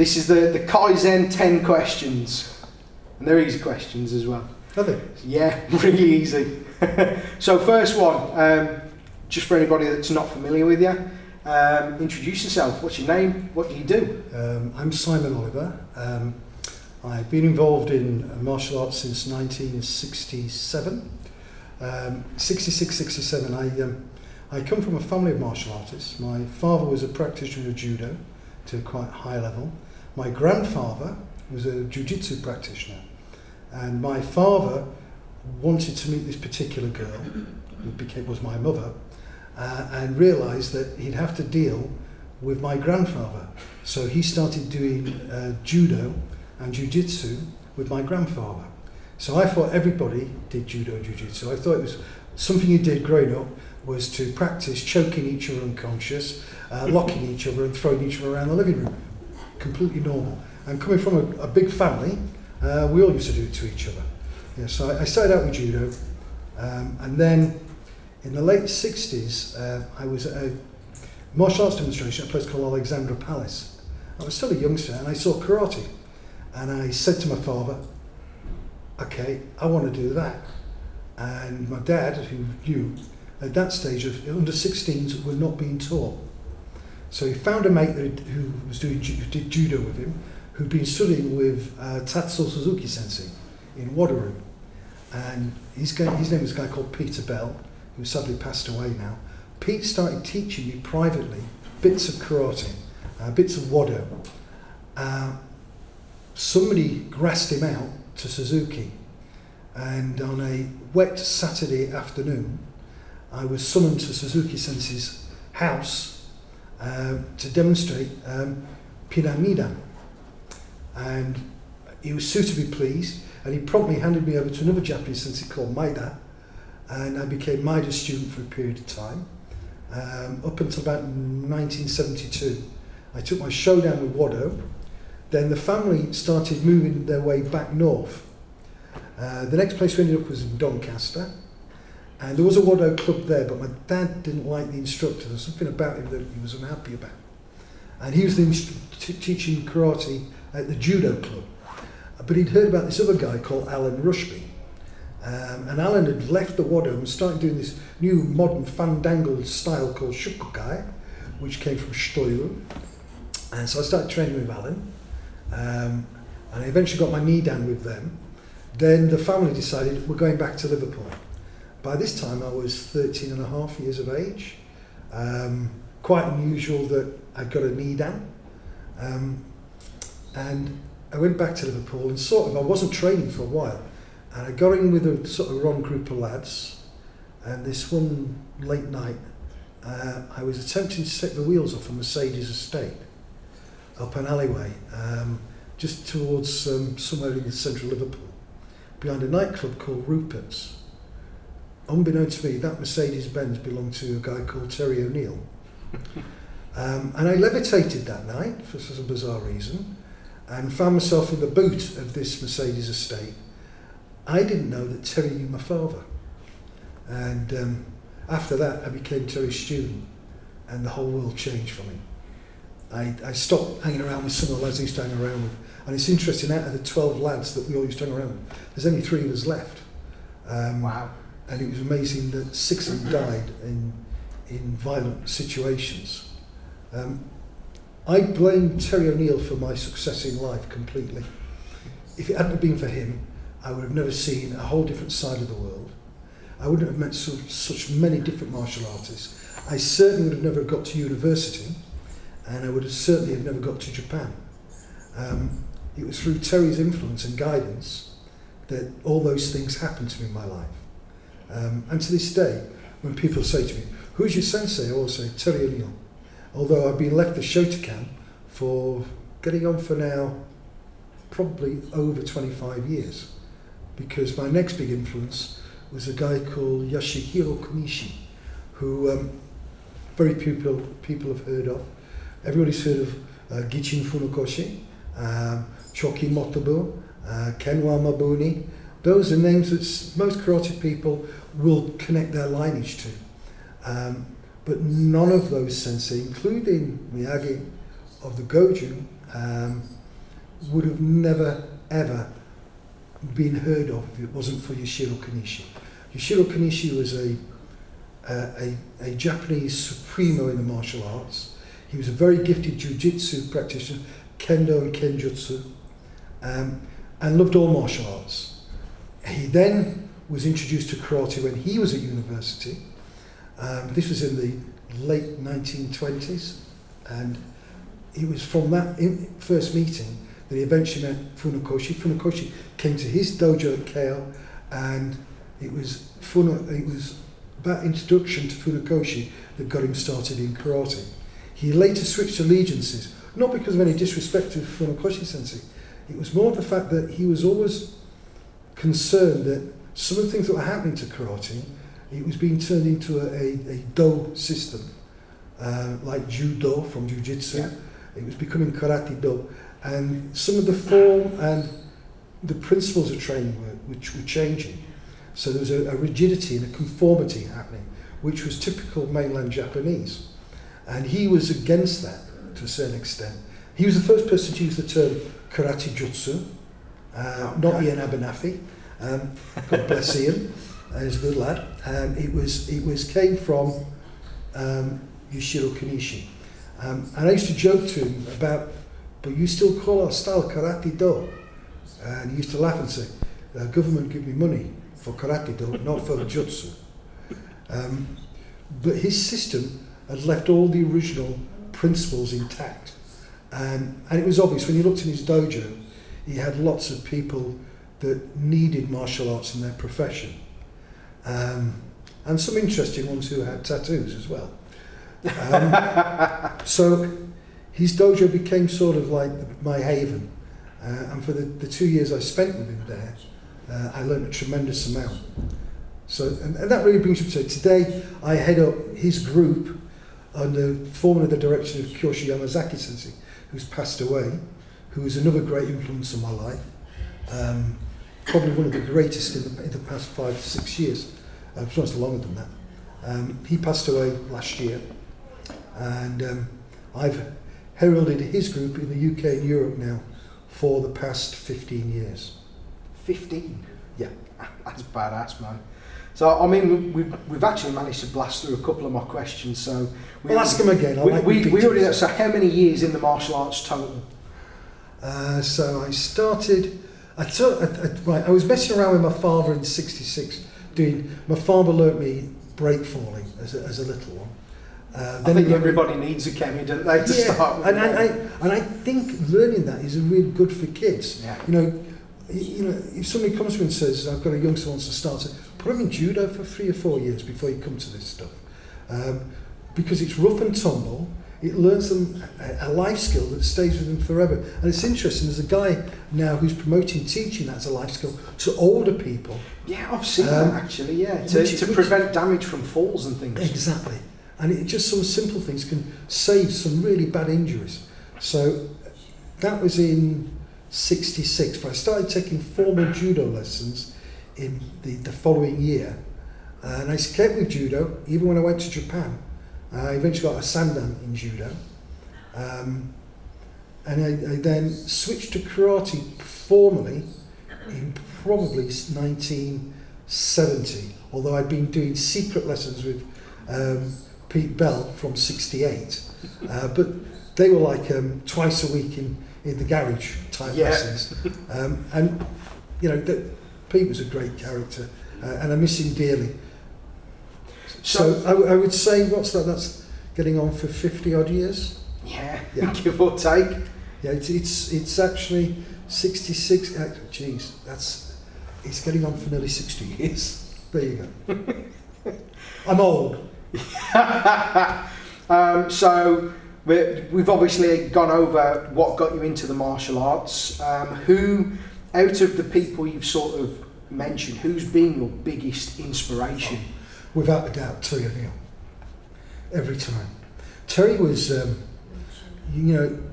This is the Kaizen 10 questions. And they're easy questions as well. Are they? Yeah, really easy. So first one, just for anybody that's not familiar with you, introduce yourself. What's your name? What do you do? I'm Simon Oliver. I've been involved in martial arts since 1967. 66, 67. I come from a family of martial artists. My father was a practitioner of judo to a quite high level. My grandfather was a jiu-jitsu practitioner. And my father wanted to meet this particular girl, who was my mother, and realised that he'd have to deal with my grandfather. So he started doing judo and jiu-jitsu with my grandfather. So I thought everybody did judo and jiu-jitsu. I thought it was something you did growing up was to practice choking each other unconscious, locking each other and throwing each other around the living room. Completely normal. And coming from a big family, we all used to do it to each other. Yeah, so I started out with judo, and then in the late 60s, I was at a martial arts demonstration at a place called Alexandra Palace. I was still a youngster and I saw karate. And I said to my father, okay, I want to do that. And my dad, who knew at that stage of under 16s were not being taught. So he found a mate who did judo with him, who'd been studying with Tatsuo Suzuki Sensei in Wadaru. And his name was a guy called Peter Bell, who sadly passed away now. Pete started teaching me privately bits of karate, bits of Wado. Somebody grassed him out to Suzuki, and on a wet Saturday afternoon, I was summoned to Suzuki Sensei's house to demonstrate Pinamidan. And he was suitably pleased, and he promptly handed me over to another Japanese sensei called Maeda, and I became Maeda's student for a period of time, up until about 1972. I took my showdown with Wado. Then the family started moving their way back north. The next place we ended up was in Doncaster, and there was a Wado club there, but my dad didn't like the instructor. There was something about him that he was unhappy about. And he was teaching karate at the judo club. But he'd heard about this other guy called Alan Rushby. And Alan had left the Wado and started doing this new modern fandangled style called Shukukai, which came from Shitoyu. And so I started training with Alan. And I eventually got my knee down with them. Then the family decided we're going back to Liverpool. By this time I was 13 and a half years of age. Quite unusual that I got a knee down. And I went back to Liverpool and I wasn't training for a while. And I got in with a sort of wrong group of lads. And this one late night, I was attempting to take the wheels off a Mercedes estate up an alleyway, just towards somewhere in the central Liverpool, behind a nightclub called Rupert's. Unbeknownst to me, that Mercedes-Benz belonged to a guy called Terry O'Neill. And I levitated that night for some bizarre reason and found myself in the boot of this Mercedes estate. I didn't know that Terry knew my father. And after that, I became Terry's student, and the whole world changed for me. I stopped hanging around with some of the lads I used to hang around with. And it's interesting, out of the 12 lads that we all used to hang around with, there's only 3 of us left. Wow. And it was amazing that 6 of them died in violent situations. I blame Terry O'Neill for my success in life completely. If it hadn't been for him, I would have never seen a whole different side of the world. I wouldn't have met such many different martial artists. I certainly would have never got to university, and I would have certainly have never got to Japan. It was through Terry's influence and guidance that all those things happened to me in my life. And to this day, when people say to me, who's your sensei? I always say, Terry O'Neill. Although I've been left the Shotokan for getting on for now probably over 25 years, because my next big influence was a guy called Yasuhiro Kunishi, who very people have heard of. Everybody's heard of Gichin Funakoshi, Choki Motobu, Kenwa Mabuni. Those are names that most karate people will connect their lineage to. But none of those sensei, including Miyagi of the Goju would have never ever been heard of if it wasn't for Yashiro Kanishi. Yashiro Kanishi was a Japanese supremo in the martial arts. He was a very gifted jiu-jitsu practitioner, kendo and kenjutsu, and loved all martial arts. He then was introduced to karate when he was at university. This was in the late 1920s, and it was from that first meeting that he eventually met Funakoshi. Funakoshi came to his dojo at Kale, and it was that introduction to Funakoshi that got him started in karate. He later switched allegiances, not because of any disrespect to Funakoshi sensei. It was more the fact that he was always concerned that some of the things that were happening to karate, it was being turned into a do system, like judo from jiu-jitsu. Yeah. It was becoming karate do, and some of the form and the principles of training were changing. So there was a rigidity and a conformity happening, which was typical mainland Japanese. And he was against that to a certain extent. He was the first person to use the term karate jutsu, not Ian Abernathy. God bless Ian, he's a good lad. It came from Yashiro Kanishi. And I used to joke to him about, but you still call our style karate do? And he used to laugh and say, the government give me money for karate do, not for jutsu. But his system had left all the original principles intact. And it was obvious when you looked in his dojo, he had lots of people that needed martial arts in their profession. And some interesting ones who had tattoos as well. So his dojo became sort of like my haven. And for the 2 years I spent with him there, I learned a tremendous amount. So, and that really brings me to today. I head up his group formerly the direction of Kyoshi Yamazaki Sensei, who's passed away, who is another great influence on my life. Probably one of the greatest in the past 5 to 6 years, perhaps longer than that. He passed away last year, and I've heralded his group in the UK and Europe now for the past 15 years. 15? Yeah. That's badass, man. So, I mean, we've actually managed to blast through a couple of my questions, so... We'll ask them again. We already know, so how many years in the martial arts total? So I started... I was messing around with my father in '66. My father learnt me break falling as a little one. I think everybody needs a chemi, don't they, to start with? And I think learning that is really good for kids. Yeah. You know, if somebody comes to me and says, I've got a youngster who wants to start, put him in judo for 3 or 4 years before you come to this stuff. Because it's rough and tumble, it learns them a life skill that stays with them forever. And it's interesting, there's a guy now who's promoting teaching that as a life skill to older people. Yeah, I've seen that actually, yeah, to prevent damage from falls and things. Exactly. And it just some simple things can save some really bad injuries. So that was in '66, but I started taking formal judo lessons in the following year. And I kept with judo, even when I went to Japan. I eventually got a sandan in judo. And I then switched to karate formally in probably 1970, although I'd been doing secret lessons with Pete Bell from '68. But they were like twice a week in the garage type lessons. And, Pete was a great character, and I miss him dearly. So I would say, what's that? That's getting on for 50 odd years. Yeah. Give or take. Yeah, it's actually 66. Geez, it's getting on for nearly 60 years. There you go. I'm old. So we've obviously gone over what got you into the martial arts. Who, out of the people you've sort of mentioned, who's been your biggest inspiration? Without a doubt, Terry O'Neill. Every time. Terry was,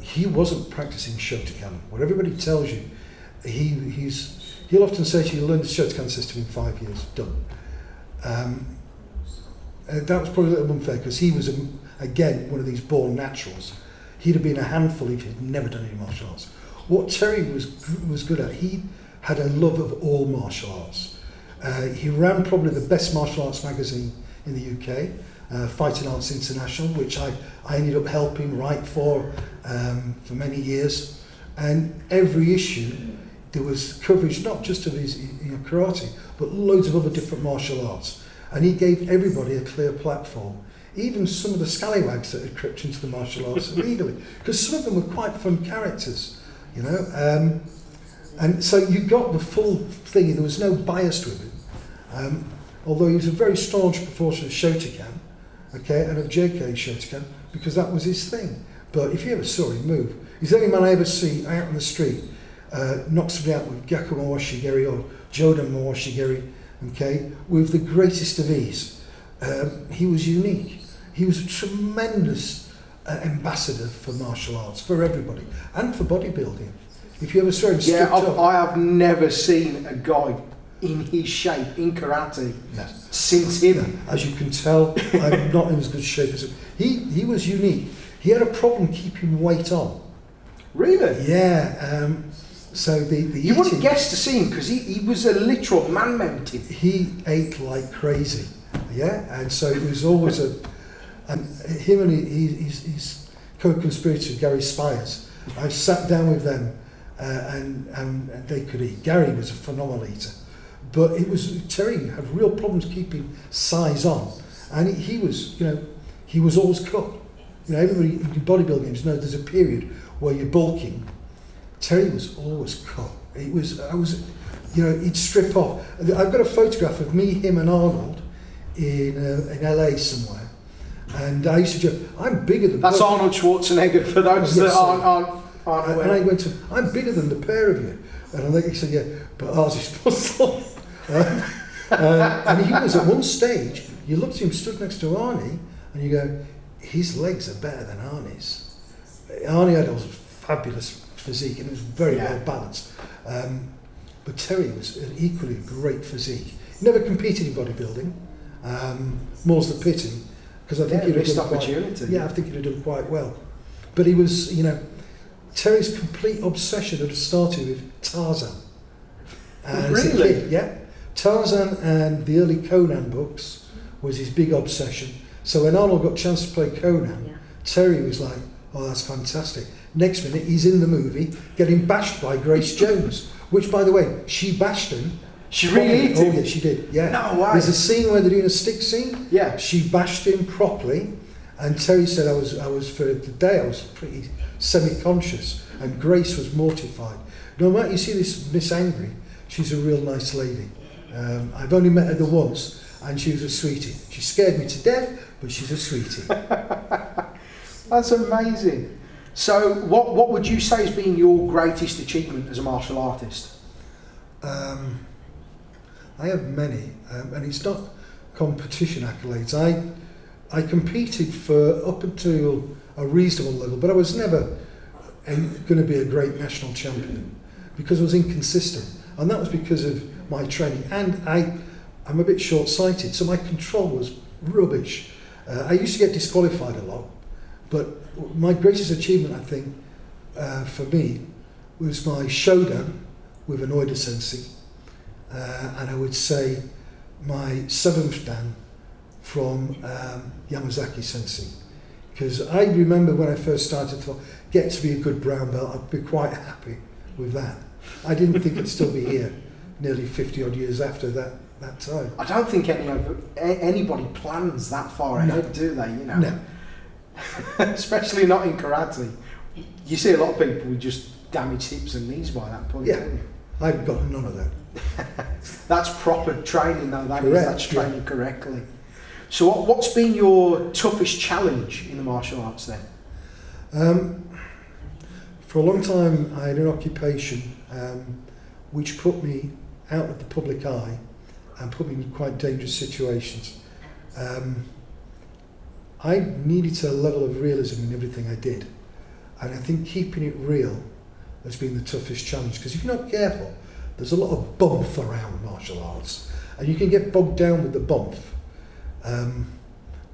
he wasn't practicing Shotokan. What everybody tells you, he'll often say to you, learn the Shotokan system in 5 years, done. That was probably a little unfair because he was, again, one of these born naturals. he'd have been a handful if he'd never done any martial arts. What Terry was good at, he had a love of all martial arts. He ran probably the best martial arts magazine in the UK, Fighting Arts International, which I ended up helping write for many years. And every issue, there was coverage not just of his karate, but loads of other different martial arts. And he gave everybody a clear platform, even some of the scallywags that had crept into the martial arts illegally, because some of them were quite fun characters, you know. And so you got the full thing. There was no bias with him, although he was a very staunch proportion of Shotokan, okay, and of JK Shotokan, because that was his thing. But if you ever saw him move, he's the only man I ever see out on the street knock somebody out with Gakko Mawashigeri or Jodan Mawashigeri, okay, with the greatest of ease. He was unique. He was a tremendous ambassador for martial arts, for everybody, and for bodybuilding. If you ever saw him stripped up. I have never seen a guy in his shape in karate since him. No. As you can tell, I'm not in as good shape as him. He was unique. He had a problem keeping weight on. Really? Yeah. So the you wouldn't guess to see him because he was a literal man mountain. He ate like crazy. Yeah, and so it was always and him and his co-conspirator Gary Spires. I sat down with them. And they could eat. Gary was a phenomenal eater, but Terry had real problems keeping size on, and he was always cut. You know, everybody in bodybuilding games know there's a period where you're bulking. Terry was always cut. He'd strip off. I've got a photograph of me, him, and Arnold in LA somewhere, and I used to joke, I'm bigger than. That's Arnold Schwarzenegger for those that aren't. And I went to him, I'm bigger than the pair of you. And I think he said, yeah, but ours is muscle. And he was at one stage, you looked at him stood next to Arnie, and you go, his legs are better than Arnie's. Arnie had a fabulous physique, and it was very well balanced. But Terry was equally a great physique. He never competed in bodybuilding, more's the pity, because I think he'd have done I think he'd have done quite well. But he was, Terry's complete obsession had started with Tarzan. Really? Kid, yeah. Tarzan and the early Conan books was his big obsession. So when Arnold got a chance to play Conan, Terry was like, oh, that's fantastic. Next minute, he's in the movie getting bashed by Grace Jones, which, by the way, she bashed him. She really did? Oh, yeah, she did, yeah. No way. There's a scene where they're doing a stick scene. Yeah. She bashed him properly. And Terry said I was for the day, I was pretty semi-conscious, and Grace was mortified. No matter you see this Miss Angry, she's a real nice lady. I've only met her the once, and she was a sweetie. She scared me to death, but she's a sweetie. That's amazing. So what would you say has been your greatest achievement as a martial artist? I have many, and it's not competition accolades. I competed for up until a reasonable level, but I was never going to be a great national champion because I was inconsistent, and that was because of my training. And I'm a bit short-sighted, so my control was rubbish. I used to get disqualified a lot, but my greatest achievement, I think, for me, was my Shodan with an Oida Sensei, and I would say my 7th Dan from Yamazaki Sensei, because I remember when I first started to get to be a good brown belt, I'd be quite happy with that. I didn't think it'd still be here nearly 50 odd years after that time. I don't think anybody plans that far ahead, do they? No. Especially not in karate. You see a lot of people with just damaged hips and knees by that point, don't you? I've got none of that. That's proper training, though. That's training correctly. So what's been your toughest challenge in the martial arts then? For a long time I had an occupation which put me out of the public eye and put me in quite dangerous situations. I needed a level of realism in everything I did, and I think keeping it real has been the toughest challenge, because if you're not careful, there's a lot of bump around martial arts and you can get bogged down with the bump.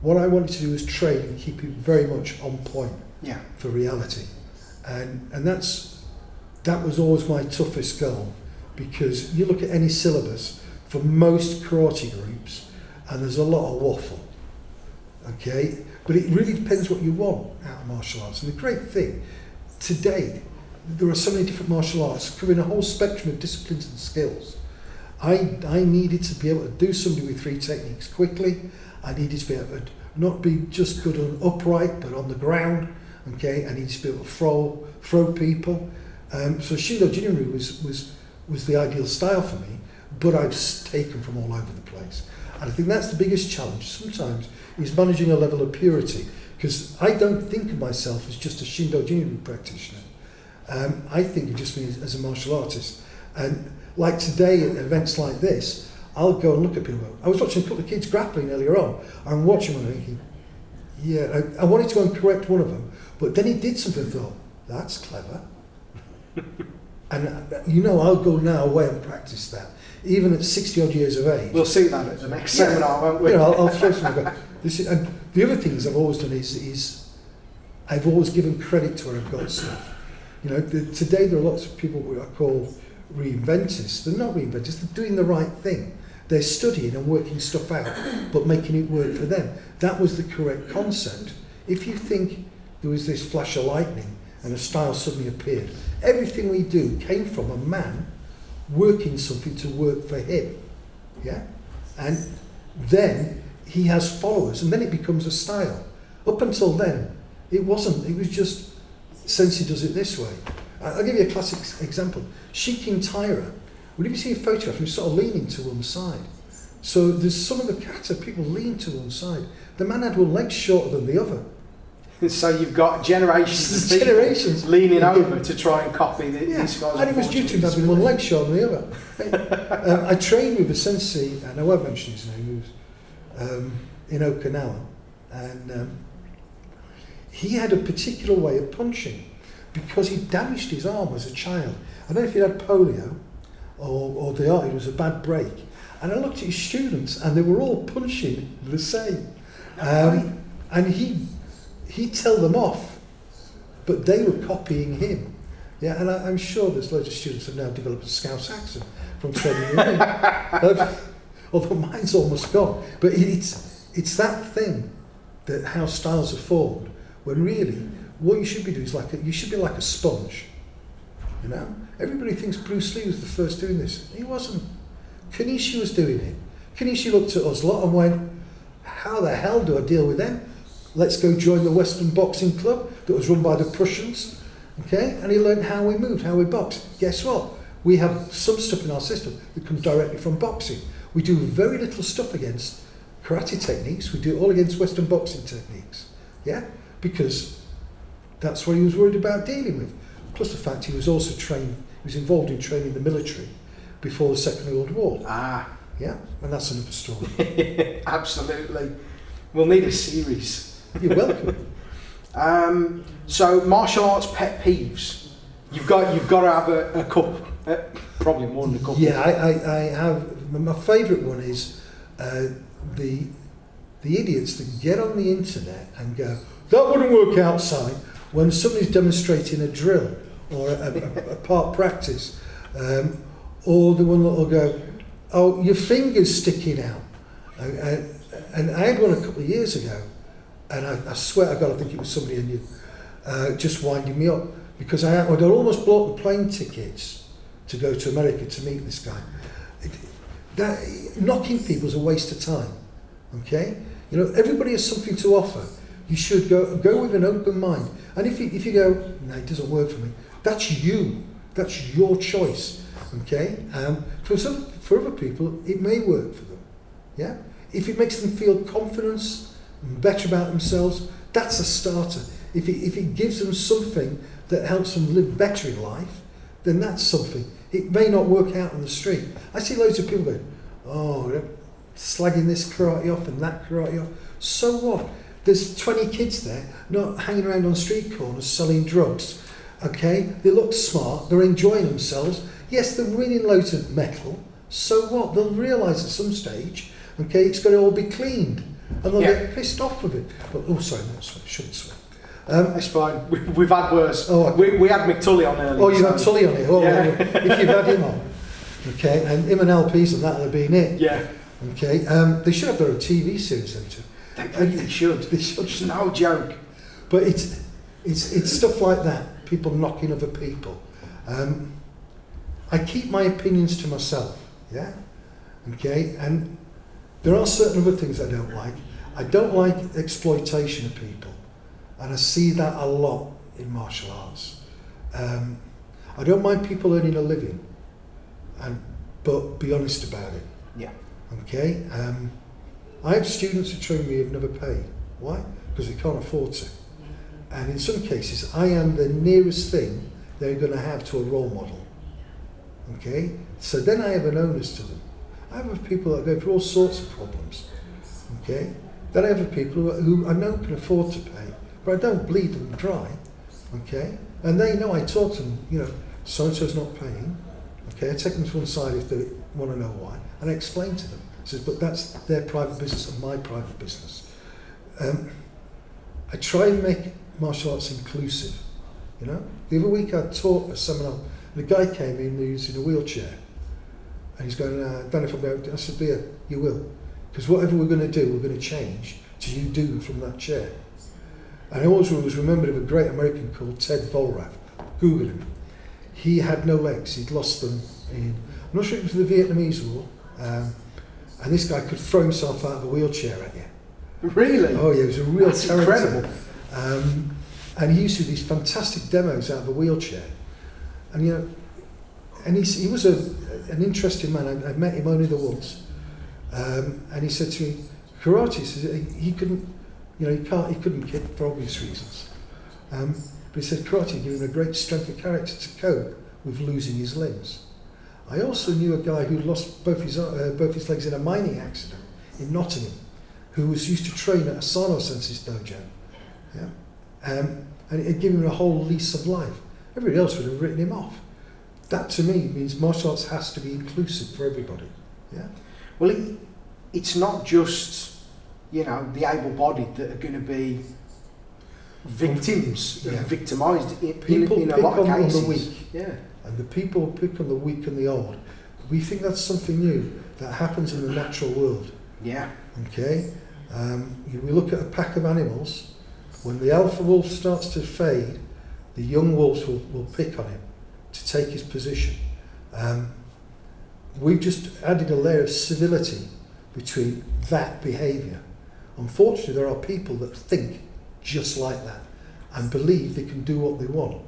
What I wanted to do was train and keep it very much on point. Yeah. for reality. And that was always my toughest goal, because you look at any syllabus for most karate groups and there's a lot of waffle, okay? But it really depends what you want out of martial arts. And the great thing, today, there are so many different martial arts covering a whole spectrum of disciplines and skills. I needed to be able to do something with 3 techniques quickly. I needed to be able to not be just good on upright, but on the ground, okay? I needed to be able to throw people. So Shindo Jinryu was the ideal style for me, but I've taken from all over the place. And I think that's the biggest challenge sometimes, is managing a level of purity, because I don't think of myself as just a Shindo Jinryu practitioner. I think of just me as a martial artist. And like today at events like this, I'll go and look at people. I was watching a couple of kids grappling earlier on. I'm watching one and thinking, yeah, I wanted to go and correct one of them, but then he did something and thought, that's clever. And I'll go now away and practice that, even at 60 odd years of age. We'll see that at the next seminar, won't we? I'll throw something. And the other things I've always done is I've always given credit to where I've got stuff. Today there are lots of people who I call reinventors. They're not reinventors, they're doing the right thing. They're studying and working stuff out, but making it work for them. That was the correct concept. If you think there was this flash of lightning and a style suddenly appeared, everything we do came from a man working something to work for him. Yeah? And then he has followers, and then it becomes a style. Up until then, it wasn't. It was just, Sensei does it this way. I'll give you a classic example. Shikin Taira, whenever you see a photograph, he's sort of leaning to one side. So there's some of the kata, people lean to one side. The man had one leg shorter than the other. So you've got generations of people leaning over to try and copy these guys. And it was due to him having one leg shorter than the other. I trained with a sensei, and I won't mention his name, he was in Okinawa, and he had a particular way of punching because he damaged his arm as a child. I don't know if he had polio or it was a bad break. And I looked at his students, and they were all punching the same. And he'd tell them off, but they were copying him. Yeah, and I'm sure there's loads of students who have now developed a Scouse accent from training with me. Although mine's almost gone. But it's that thing, that how styles are formed, when really what you should be doing is you should be like a sponge. Everybody thinks Bruce Lee was the first doing this. He wasn't. Kanishi was doing it. Kanishi looked at us lot and went, how the hell do I deal with them? Let's go join the Western Boxing Club that was run by the Prussians. Okay? And he learned how we moved, how we boxed. Guess what? We have some stuff in our system that comes directly from boxing. We do very little stuff against karate techniques. We do it all against Western boxing techniques. Yeah? Because that's what he was worried about dealing with. Plus the fact he was also trained, he was involved in training the military before the Second World War. Yeah? And that's another story. Absolutely. We'll need a series. You're welcome. So martial arts pet peeves. You've got to have a couple, probably more than a couple. Yeah, I have. My favourite one is the idiots that get on the internet and go, that wouldn't work outside, when somebody's demonstrating a drill or a part practice, or the one that will go, oh, your finger's sticking out. And I had one a couple of years ago, and I swear to God, I think it was somebody I knew, just winding me up, because I'd almost bought the plane tickets to go to America to meet this guy. Knocking people is a waste of time, okay? Everybody has something to offer. You should go with an open mind. And if you go, no, it doesn't work for me, that's you. That's your choice, okay? For other people, it may work for them, yeah? If it makes them feel confidence and better about themselves, that's a starter. If it gives them something that helps them live better in life, then that's something. It may not work out on the street. I see loads of people going, oh, they're slagging this karate off and that karate off. So what? There's 20 kids there, not hanging around on street corners selling drugs. Okay? They look smart, they're enjoying themselves. Yes, they're winning loads of metal. So what? They'll realise at some stage, okay, it's got to all be cleaned. And they'll get pissed off with it. But, oh, sorry, no, shouldn't swear. It's fine. We've had worse. Oh, we had McTully on earlier. Oh, you had Tully on it. Oh, Yeah. if you've had him on, okay, and him and LPs and that would have been it. Yeah. Okay, they should have their own TV series though too. They really should. They should. It's no joke. But it's stuff like that. People knocking other people. I keep my opinions to myself. Yeah. Okay, and there are certain other things I don't like. I don't like exploitation of people, and I see that a lot in martial arts. I don't mind people earning a living, but be honest about it. Yeah. Okay. I have students who train me who've never paid. Why? Because they can't afford to. And in some cases, I am the nearest thing they're going to have to a role model. Okay? So then I have an onus to them. I have people that go through all sorts of problems. Okay? Then I have people who I know can afford to pay, but I don't bleed them dry. Okay? And they know, I talk to them, so-and-so's not paying. Okay? I take them to one side if they want to know why, and I explain to them. I says, but that's their private business and my private business. I try and make martial arts inclusive. The other week I taught a seminar, and a guy came in who's in a wheelchair, and he's going, I don't know if I'm going to. I said, yeah, you will, because whatever we're going to do, we're going to change to you do from that chair. And I always was remembered of a great American called Ted Volrath. Google him. He had no legs. He'd lost them in, I'm not sure it was the Vietnamese War, and this guy could throw himself out of a wheelchair at you. Really? Oh yeah, he was a real That's character. incredible. And he used to do these fantastic demos out of a wheelchair. And and he was an interesting man. I met him only the once. And he said to me, karate, he couldn't, he couldn't kick for obvious reasons. But he said karate gave him a great strength of character to cope with losing his limbs. I also knew a guy who lost both his legs in a mining accident in Nottingham, who was used to train at a Sano Sensei's dojo. Yeah. And it gave him a whole lease of life. Everybody else would have written him off. That to me means martial arts has to be inclusive for everybody. Yeah. Well, it's not just, the able-bodied that are going to be victims, Yeah. victimised People in a pick lot of on the cases. weak. Yeah. And the people who pick on the weak and the old. We think that's something new that happens in the natural world. Yeah. Okay? We look at a pack of animals. When the alpha wolf starts to fade, the young wolves will pick on him to take his position. We've just added a layer of civility between that behaviour. Unfortunately, there are people that think just like that and believe they can do what they want.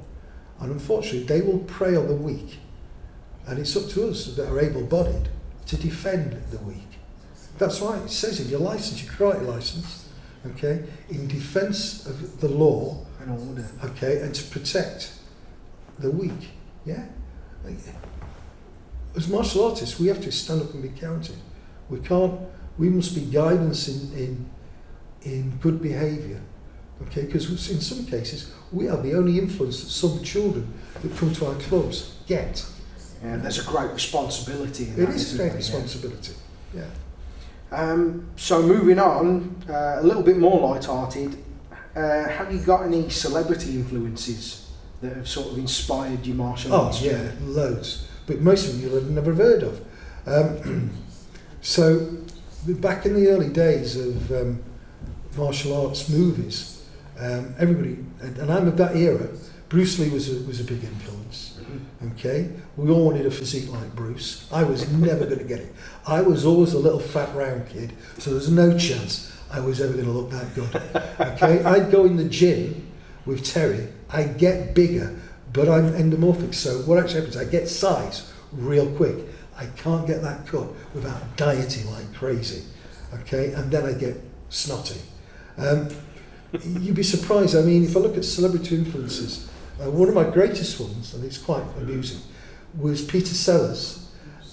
And unfortunately, they will prey on the weak. And it's up to us that are able-bodied to defend the weak. That's right, it says in your license, your karate license, okay, in defence of the law And order. okay, and to protect the weak. Yeah? As martial artists, we have to stand up and be counted. We must be guidance in good behaviour. Okay, because in some cases, we are the only influence that some children that come to our clubs get. Yeah, there's a great responsibility in It that, is a isn't great there? responsibility. Yeah. So moving on, a little bit more light-hearted, have you got any celebrity influences that have sort of inspired your martial Oh arts? yeah, loads. But most of them you'll have never heard of. So back in the early days of martial arts movies, everybody, and I'm of that era, Bruce Lee was a big influence. Okay, we all wanted a physique like Bruce. I was never going to get it. I was always a little fat round kid, so there's no chance I was ever going to look that good. Okay, I'd go in the gym with Terry. I'd get bigger, but I'm endomorphic. So what actually happens? I get size real quick. I can't get that cut without dieting like crazy. Okay, and then I get snotty. You'd be surprised. I mean, if I look at celebrity influences, one of my greatest ones, and it's quite amusing, was Peter Sellers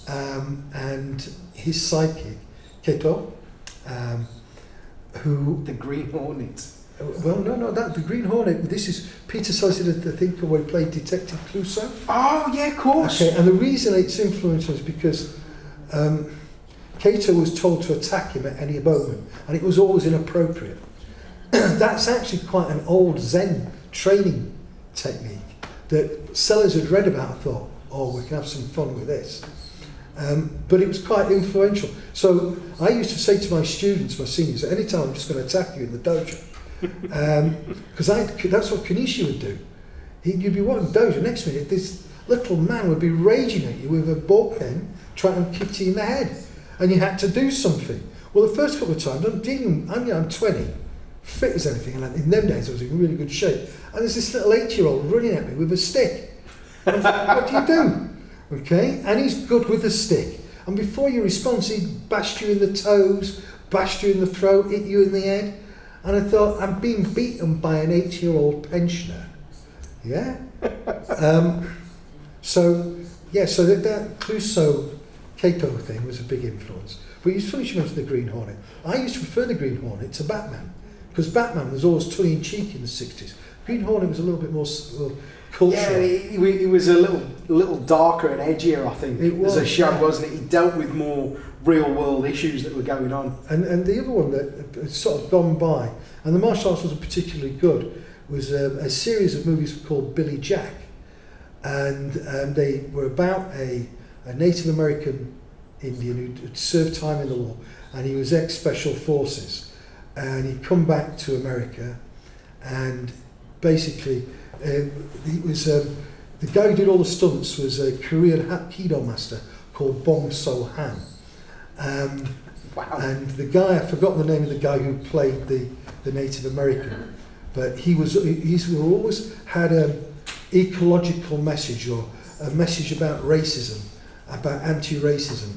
and his sidekick, Keto, who... The Green Hornet. Well, no, the Green Hornet, this is... Peter Sellers did the thing where he played Detective Clouseau. Oh, yeah, of course. Okay, and the reason it's influenced was because Kato was told to attack him at any moment, and it was always inappropriate. that's actually quite an old Zen training technique that sellers had read about and thought, oh, we can have some fun with this. But it was quite influential. So I used to say to my students, my seniors, at any time I'm just going to attack you in the dojo. Because that's what Kanishi would do. You'd be walking the dojo, next minute this little man would be raging at you with a ball pen, trying to kick you in the head. And you had to do something. Well, the first couple of times, I'm 20, fit as anything, and in them days I was in really good shape. And there's this little 8-year-old running at me with a stick. And I'm like, what do you do? Okay, and he's good with the stick. And before you respond, he'd bashed you in the toes, bashed you in the throat, hit you in the head. And I thought, I'm being beaten by an 8-year-old pensioner. Yeah? So that Clouseau Keiko thing was a big influence. But it's funny you mentioned the Green Hornet. I used to prefer the Green Hornet to Batman, because Batman was always tongue-in-cheek in the 60s. Green Hornet was a little bit more cultural. Yeah, it was a little darker and edgier, I think, as a show, wasn't it? He dealt with more real-world issues that were going on. And the other one that had sort of gone by, and the martial arts wasn't particularly good, was a series of movies called Billy Jack. And they were about a Native American Indian who had served time in the war, and he was ex-Special Forces. And he'd come back to America, and basically he was the guy who did all the stunts was a Korean Hapkido master called Bong So Han. Wow. And the guy, I've forgotten the name of the guy who played the Native American, but he's always had an ecological message, or a message about racism, about anti-racism.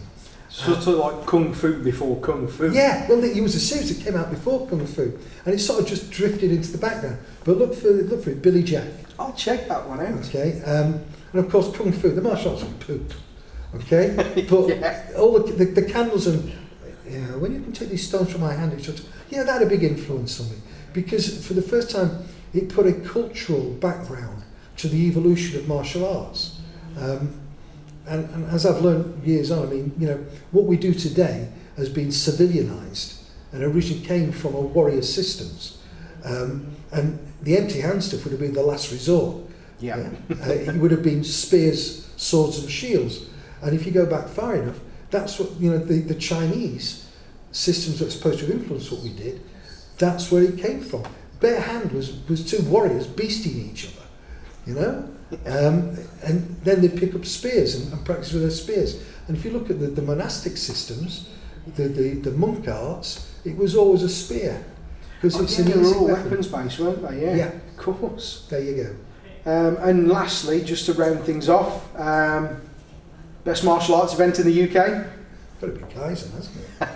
Sort of like Kung Fu before Kung Fu. Yeah, well, it was a series that came out before Kung Fu, and it sort of just drifted into the background. But look for it, Billy Jack. I'll check that one out. Okay, and of course Kung Fu, the martial arts are poop. Okay, but Yeah. all the candles and when you can take these stones from my hand, that had a big influence on me, because for the first time it put a cultural background to the evolution of martial arts. And as I've learned years on, I mean, what we do today has been civilianized and originally came from our warrior systems. And the empty hand stuff would have been the last resort. Yeah. It would have been spears, swords and shields. And if you go back far enough, that's what, the Chinese systems that were supposed to have influenced what we did, that's where it came from. Bare hand was two warriors beasting each other, and then they'd pick up spears and practice with their spears. And if you look at the monastic systems, the monk arts, it was always a spear. Because they were all weapons based, weren't they? Yeah, yeah, of course. There you go. And lastly, just to round things off, best martial arts event in the UK? Got to be Kaizen, hasn't it?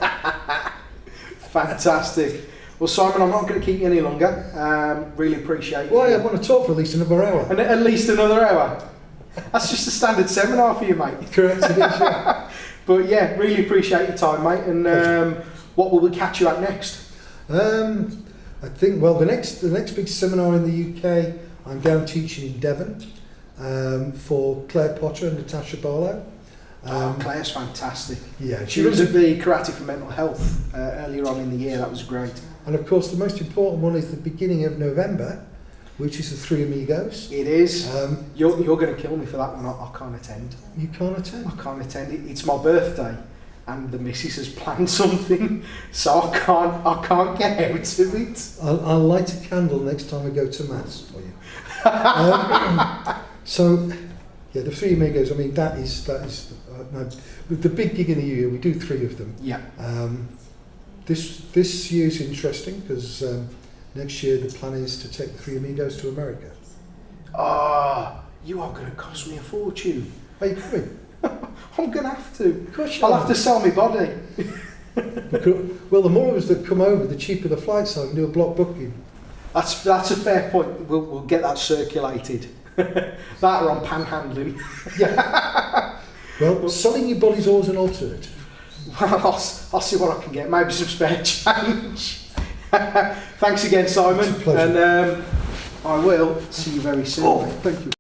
Fantastic. Well, Simon, I'm not going to keep you any longer. Really appreciate it. Well, I want to talk for at least another hour. And at least another hour. That's just a standard seminar for you, mate. Correct, it is, yeah. But yeah, really appreciate your time, mate. And what will we catch you at next? I think, well, the next big seminar in the UK, I'm down teaching in Devon for Claire Potter and Natasha Barlow. Claire's fantastic. Yeah, She was at the Karate for Mental Health earlier on in the year. That was great. And of course, the most important one is the beginning of November, which is the Three Amigos. It is. You're going to kill me for that one. I can't attend. You can't attend? I can't attend. It's my birthday, and the missus has planned something, so I can't get out of it. I'll light a candle next time I go to mass for you. So, yeah, the Three Amigos. I mean, that is the big gig in the year. We do 3 of them. Yeah. This year's interesting because next year the plan is to take the Three Amigos to America. You are going to cost me a fortune. Are you coming? I'm going to have to. Of course you I'll are. have to sell my body. Well, the more of us that come over, the cheaper the flights are. I can do a block booking. That's a fair point. We'll get that circulated. That or on panhandling. Yeah. Well, selling your body's always an alternative. Well, I'll see what I can get. Maybe some spare change. Thanks again, Simon. It's a pleasure. And I will see you very soon. Thank you.